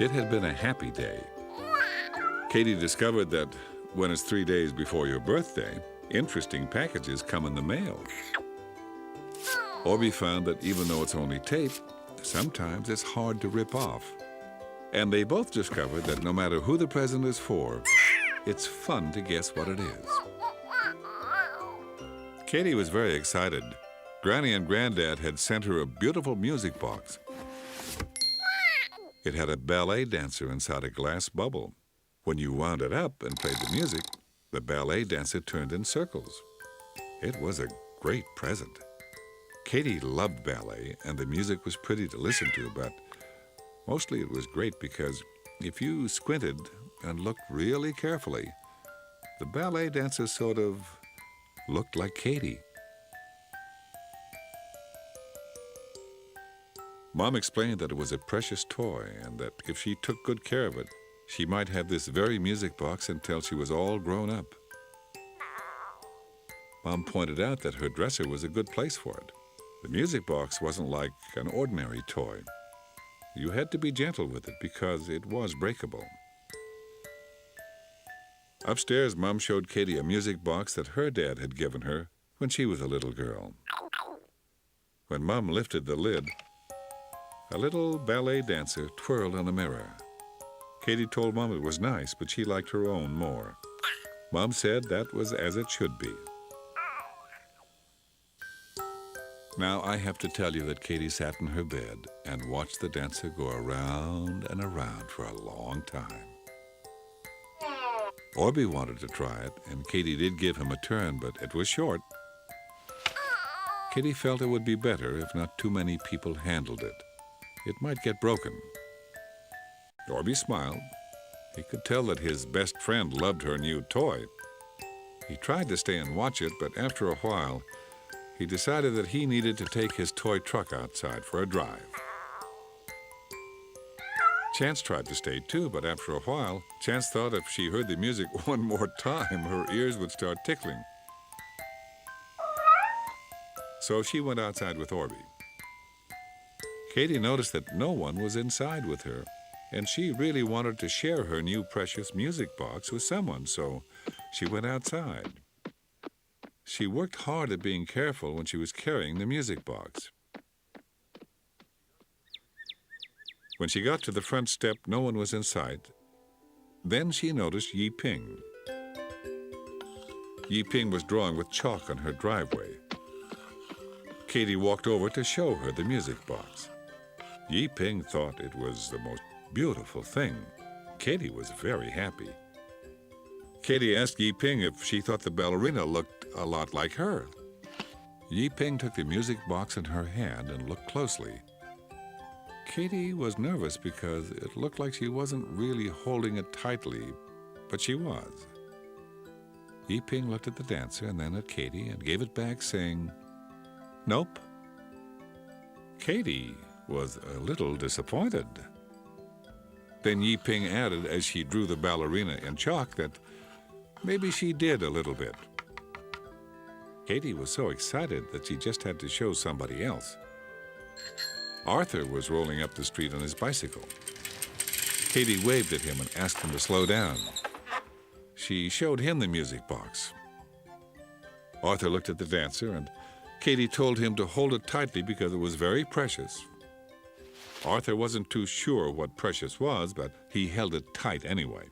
It had been a happy day. Katie discovered that when it's 3 days before your birthday, interesting packages come in the mail. Orbie found that even though it's only tape, sometimes it's hard to rip off. And they both discovered that no matter who the present is for, it's fun to guess what it is. Katie was very excited. Granny and Granddad had sent her a beautiful music box. It had a ballet dancer inside a glass bubble. When you wound it up and played the music, the ballet dancer turned in circles. It was a great present. Katie loved ballet, and the music was pretty to listen to, but mostly it was great because if you squinted and looked really carefully, the ballet dancer sort of looked like Katie. Mom explained that it was a precious toy and that if she took good care of it, she might have this very music box until she was all grown up. Mom pointed out that her dresser was a good place for it. The music box wasn't like an ordinary toy. You had to be gentle with it because it was breakable. Upstairs, Mom showed Katie a music box that her dad had given her when she was a little girl. When Mom lifted the lid, a little ballet dancer twirled in a mirror. Katie told Mom it was nice, but she liked her own more. Mom said that was as it should be. Now I have to tell you that Katie sat in her bed and watched the dancer go around and around for a long time. Orbie wanted to try it, and Katie did give him a turn, but it was short. Katie felt it would be better if not too many people handled it. It might get broken. Orbie smiled. He could tell that his best friend loved her new toy. He tried to stay and watch it, but after a while, he decided that he needed to take his toy truck outside for a drive. Chance tried to stay too, but after a while, Chance thought if she heard the music one more time, her ears would start tickling. So she went outside with Orbie. Katie noticed that no one was inside with her, and she really wanted to share her new precious music box with someone, so she went outside. She worked hard at being careful when she was carrying the music box. When she got to the front step, no one was in sight. Then she noticed Yi Ping. Yi Ping was drawing with chalk on her driveway. Katie walked over to show her the music box. Yi Ping thought it was the most beautiful thing. Katie was very happy. Katie asked Yi Ping if she thought the ballerina looked a lot like her. Yi Ping took the music box in her hand and looked closely. Katie was nervous because it looked like she wasn't really holding it tightly, but she was. Yi Ping looked at the dancer and then at Katie and gave it back, saying, "Nope." Katie was a little disappointed. Then Yi Ping added, as she drew the ballerina in chalk, that maybe she did a little bit. Katie was so excited that she just had to show somebody else. Arthur was rolling up the street on his bicycle. Katie waved at him and asked him to slow down. She showed him the music box. Arthur looked at the dancer, and Katie told him to hold it tightly because it was very precious. Arthur wasn't too sure what precious was, but he held it tight anyway.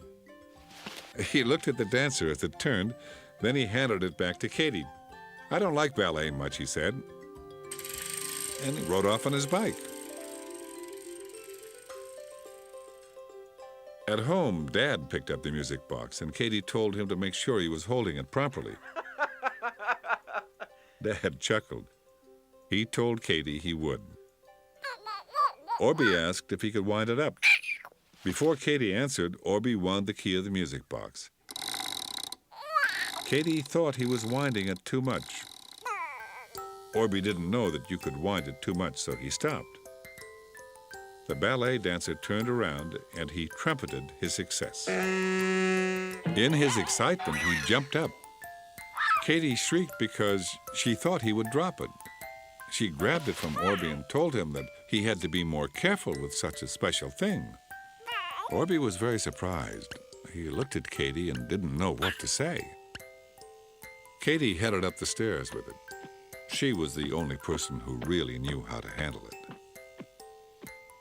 He looked at the dancer as it turned, then he handed it back to Katie. "I don't like ballet much," he said, and he rode off on his bike. At home, Dad picked up the music box, and Katie told him to make sure he was holding it properly. Dad chuckled. He told Katie he would. Orbie asked if he could wind it up. Before Katie answered, Orbie wound the key of the music box. Katie thought he was winding it too much. Orbie didn't know that you could wind it too much, so he stopped. The ballet dancer turned around and he trumpeted his success. In his excitement, he jumped up. Katie shrieked because she thought he would drop it. She grabbed it from Orbie and told him that he had to be more careful with such a special thing. Orbie was very surprised. He looked at Katie and didn't know what to say. Katie headed up the stairs with it. She was the only person who really knew how to handle it.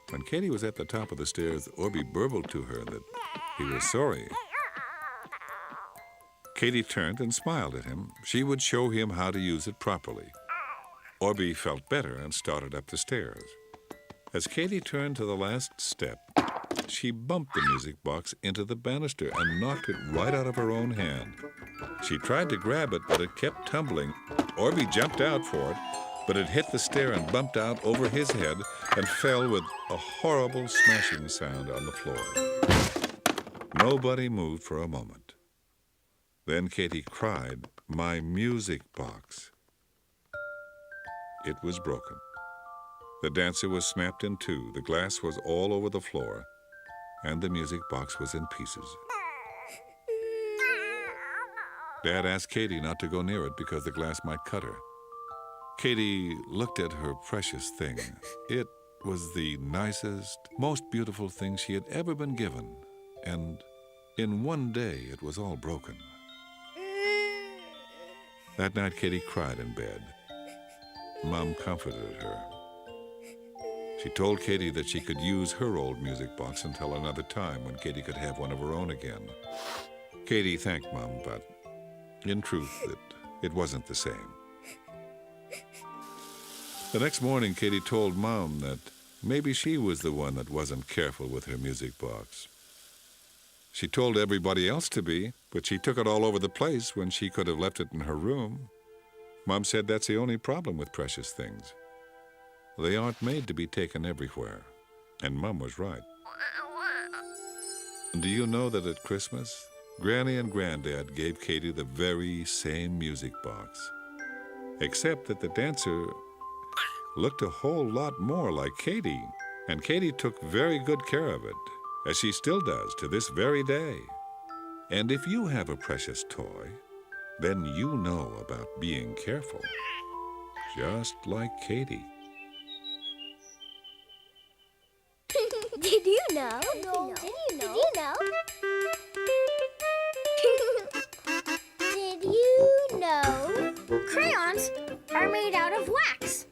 When Katie was at the top of the stairs, Orbie burbled to her that he was sorry. Katie turned and smiled at him. She would show him how to use it properly. Orbie felt better and started up the stairs. As Katie turned to the last step, she bumped the music box into the banister and knocked it right out of her own hand. She tried to grab it, but it kept tumbling. Orbie jumped out for it, but it hit the stair and bumped out over his head and fell with a horrible smashing sound on the floor. Nobody moved for a moment. Then Katie cried, "My music box." It was broken. The dancer was snapped in two, the glass was all over the floor, and the music box was in pieces. Dad asked Katie not to go near it because the glass might cut her. Katie looked at her precious thing. It was the nicest, most beautiful thing she had ever been given, and in one day it was all broken. That night, Katie cried in bed. Mom comforted her. She told Katie that she could use her old music box until another time when Katie could have one of her own again. Katie thanked Mom, but in truth, it wasn't the same. The next morning, Katie told Mom that maybe she was the one that wasn't careful with her music box. She told everybody else to be, but she took it all over the place when she could have left it in her room. Mom said that's the only problem with precious things. They aren't made to be taken everywhere. And Mom was right. Do you know that at Christmas, Granny and Granddad gave Katie the very same music box, except that the dancer looked a whole lot more like Katie, and Katie took very good care of it, as she still does to this very day. And if you have a precious toy, then you know about being careful, just like Katie. Did you know? No. Did you know? Did you know? Did you know? Crayons are made out of wax,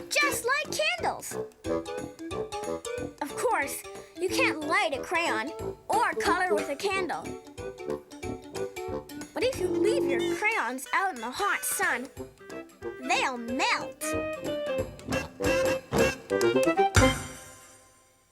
just like candles. Of course, you can't light a crayon or color with a candle. But if you leave your crayons out in the hot sun, they'll melt.